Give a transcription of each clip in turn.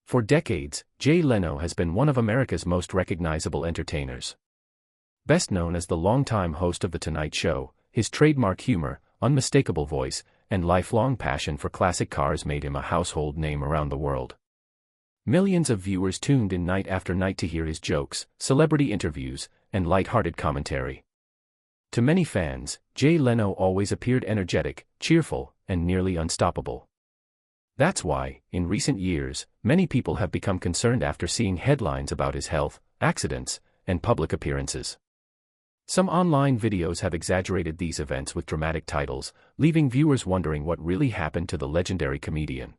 For decades, Jay Leno has been one of America's most recognizable entertainers. Best known as the longtime host of The Tonight Show, his trademark humor, unmistakable voice, and lifelong passion for classic cars made him a household name around the world. Millions of viewers tuned in night after night to hear his jokes, celebrity interviews, and light-hearted commentary. To many fans, Jay Leno always appeared energetic, cheerful, and nearly unstoppable. That's why, in recent years, many people have become concerned after seeing headlines about his health, accidents, and public appearances. Some online videos have exaggerated these events with dramatic titles, leaving viewers wondering what really happened to the legendary comedian.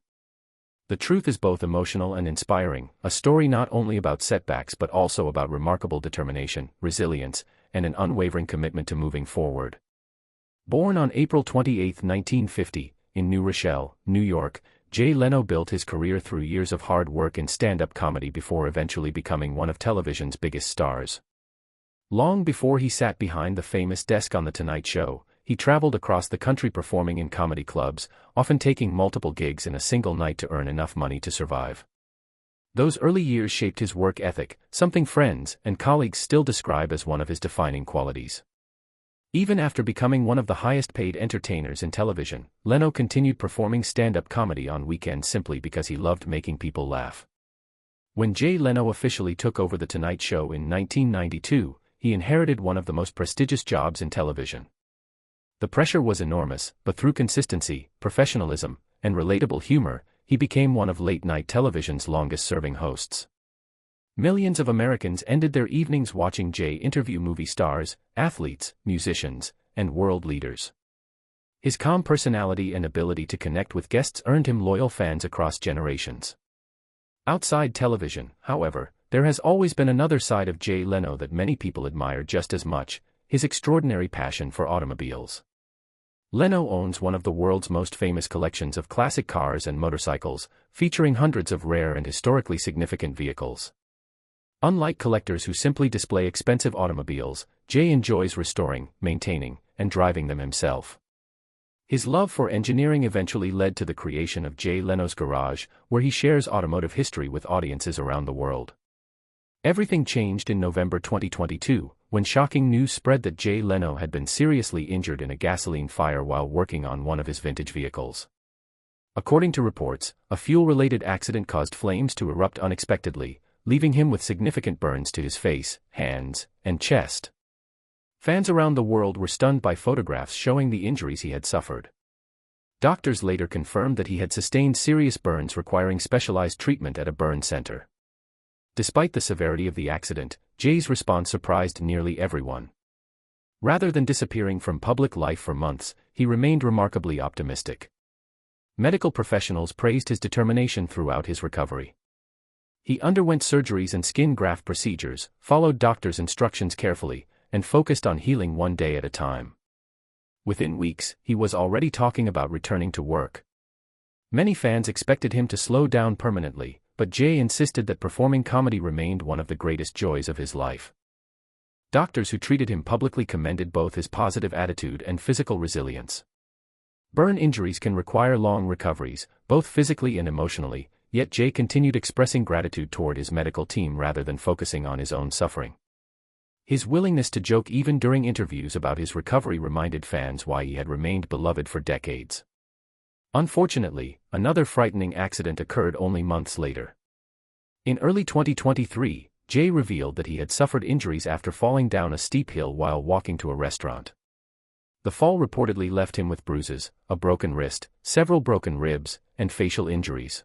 The truth is both emotional and inspiring, a story not only about setbacks but also about remarkable determination, resilience, and an unwavering commitment to moving forward. Born on April 28, 1950, in New Rochelle, New York, Jay Leno built his career through years of hard work in stand-up comedy before eventually becoming one of television's biggest stars. Long before he sat behind the famous desk on The Tonight Show, he traveled across the country performing in comedy clubs, often taking multiple gigs in a single night to earn enough money to survive. Those early years shaped his work ethic, something friends and colleagues still describe as one of his defining qualities. Even after becoming one of the highest-paid entertainers in television, Leno continued performing stand-up comedy on weekends simply because he loved making people laugh. When Jay Leno officially took over The Tonight Show in 1992, he inherited one of the most prestigious jobs in television. The pressure was enormous, but through consistency, professionalism, and relatable humor, he became one of late-night television's longest-serving hosts. Millions of Americans ended their evenings watching Jay interview movie stars, athletes, musicians, and world leaders. His calm personality and ability to connect with guests earned him loyal fans across generations. Outside television, however, there has always been another side of Jay Leno that many people admire just as much: his extraordinary passion for automobiles. Leno owns one of the world's most famous collections of classic cars and motorcycles, featuring hundreds of rare and historically significant vehicles. Unlike collectors who simply display expensive automobiles, Jay enjoys restoring, maintaining, and driving them himself. His love for engineering eventually led to the creation of Jay Leno's Garage, where he shares automotive history with audiences around the world. Everything changed in November 2022, when shocking news spread that Jay Leno had been seriously injured in a gasoline fire while working on one of his vintage vehicles. According to reports, a fuel-related accident caused flames to erupt unexpectedly, leaving him with significant burns to his face, hands, and chest. Fans around the world were stunned by photographs showing the injuries he had suffered. Doctors later confirmed that he had sustained serious burns requiring specialized treatment at a burn center. Despite the severity of the accident, Jay's response surprised nearly everyone. Rather than disappearing from public life for months, he remained remarkably optimistic. Medical professionals praised his determination throughout his recovery. He underwent surgeries and skin graft procedures, followed doctors' instructions carefully, and focused on healing one day at a time. Within weeks, he was already talking about returning to work. Many fans expected him to slow down permanently, but Jay insisted that performing comedy remained one of the greatest joys of his life. Doctors who treated him publicly commended both his positive attitude and physical resilience. Burn injuries can require long recoveries, both physically and emotionally, yet Jay continued expressing gratitude toward his medical team rather than focusing on his own suffering. His willingness to joke even during interviews about his recovery reminded fans why he had remained beloved for decades. Unfortunately, another frightening accident occurred only months later. In early 2023, Jay revealed that he had suffered injuries after falling down a steep hill while walking to a restaurant. The fall reportedly left him with bruises, a broken wrist, several broken ribs, and facial injuries.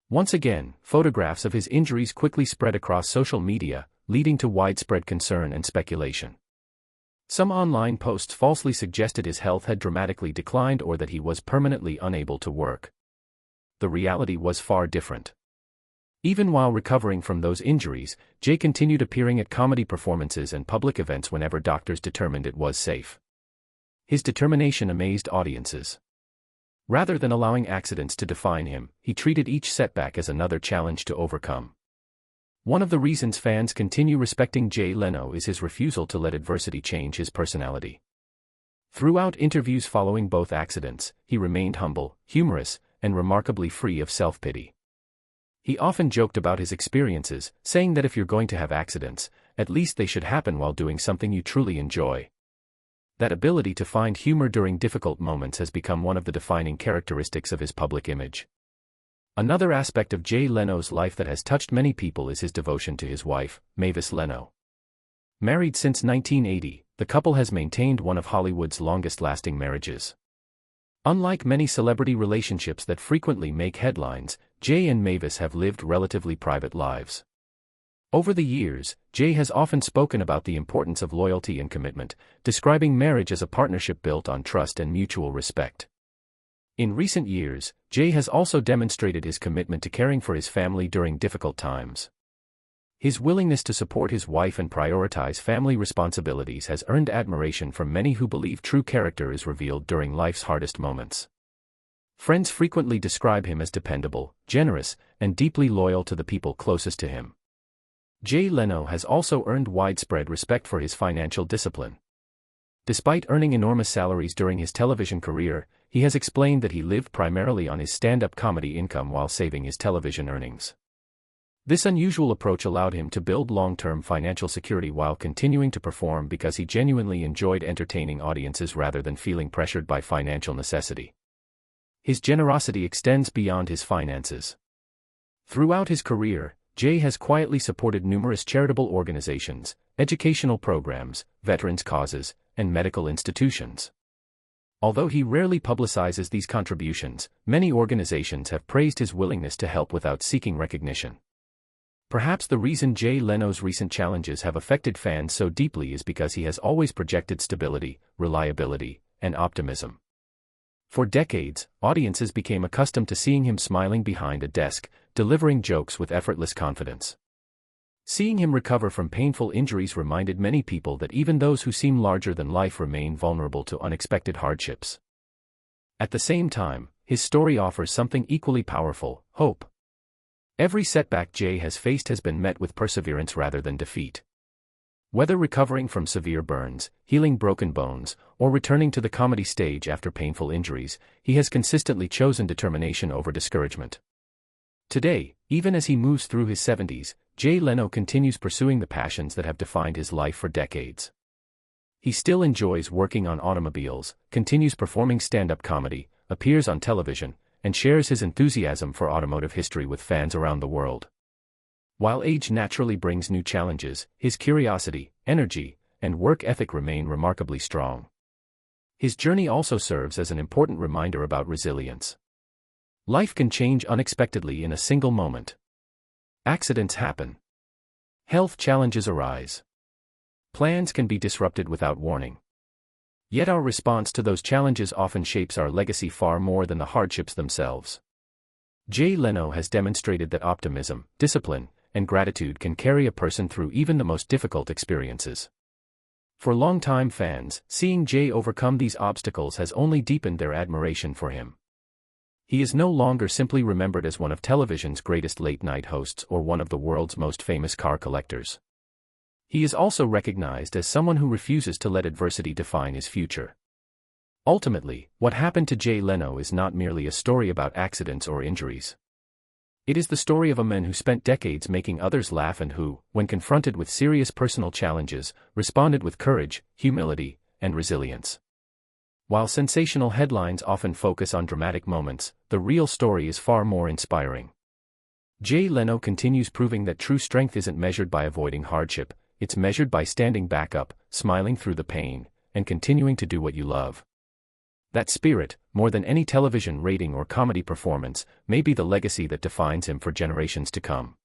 Once again, photographs of his injuries quickly spread across social media, leading to widespread concern and speculation. Some online posts falsely suggested his health had dramatically declined or that he was permanently unable to work. The reality was far different. Even while recovering from those injuries, Jay continued appearing at comedy performances and public events whenever doctors determined it was safe. His determination amazed audiences. Rather than allowing accidents to define him, he treated each setback as another challenge to overcome. One of the reasons fans continue respecting Jay Leno is his refusal to let adversity change his personality. Throughout interviews following both accidents, he remained humble, humorous, and remarkably free of self-pity. He often joked about his experiences, saying that if you're going to have accidents, at least they should happen while doing something you truly enjoy. That ability to find humor during difficult moments has become one of the defining characteristics of his public image. Another aspect of Jay Leno's life that has touched many people is his devotion to his wife, Mavis Leno. Married since 1980, the couple has maintained one of Hollywood's longest-lasting marriages. Unlike many celebrity relationships that frequently make headlines, Jay and Mavis have lived relatively private lives. Over the years, Jay has often spoken about the importance of loyalty and commitment, describing marriage as a partnership built on trust and mutual respect. In recent years, Jay has also demonstrated his commitment to caring for his family during difficult times. His willingness to support his wife and prioritize family responsibilities has earned admiration from many who believe true character is revealed during life's hardest moments. Friends frequently describe him as dependable, generous, and deeply loyal to the people closest to him. Jay Leno has also earned widespread respect for his financial discipline. Despite earning enormous salaries during his television career, he has explained that he lived primarily on his stand-up comedy income while saving his television earnings. This unusual approach allowed him to build long-term financial security while continuing to perform because he genuinely enjoyed entertaining audiences rather than feeling pressured by financial necessity. His generosity extends beyond his finances. Throughout his career, Jay has quietly supported numerous charitable organizations, educational programs, veterans' causes, and medical institutions. Although he rarely publicizes these contributions, many organizations have praised his willingness to help without seeking recognition. Perhaps the reason Jay Leno's recent challenges have affected fans so deeply is because he has always projected stability, reliability, and optimism. For decades, audiences became accustomed to seeing him smiling behind a desk, delivering jokes with effortless confidence. Seeing him recover from painful injuries reminded many people that even those who seem larger than life remain vulnerable to unexpected hardships. At the same time, his story offers something equally powerful: hope. Every setback Jay has faced has been met with perseverance rather than defeat. Whether recovering from severe burns, healing broken bones, or returning to the comedy stage after painful injuries, he has consistently chosen determination over discouragement. Today, even as he moves through his 70s, Jay Leno continues pursuing the passions that have defined his life for decades. He still enjoys working on automobiles, continues performing stand-up comedy, appears on television, and shares his enthusiasm for automotive history with fans around the world. While age naturally brings new challenges, his curiosity, energy, and work ethic remain remarkably strong. His journey also serves as an important reminder about resilience. Life can change unexpectedly in a single moment. Accidents happen. Health challenges arise. Plans can be disrupted without warning. Yet our response to those challenges often shapes our legacy far more than the hardships themselves. Jay Leno has demonstrated that optimism, discipline, and gratitude can carry a person through even the most difficult experiences. For longtime fans, seeing Jay overcome these obstacles has only deepened their admiration for him. He is no longer simply remembered as one of television's greatest late-night hosts or one of the world's most famous car collectors. He is also recognized as someone who refuses to let adversity define his future. Ultimately, what happened to Jay Leno is not merely a story about accidents or injuries. It is the story of a man who spent decades making others laugh and who, when confronted with serious personal challenges, responded with courage, humility, and resilience. While sensational headlines often focus on dramatic moments, the real story is far more inspiring. Jay Leno continues proving that true strength isn't measured by avoiding hardship, it's measured by standing back up, smiling through the pain, and continuing to do what you love. That spirit, more than any television rating or comedy performance, may be the legacy that defines him for generations to come.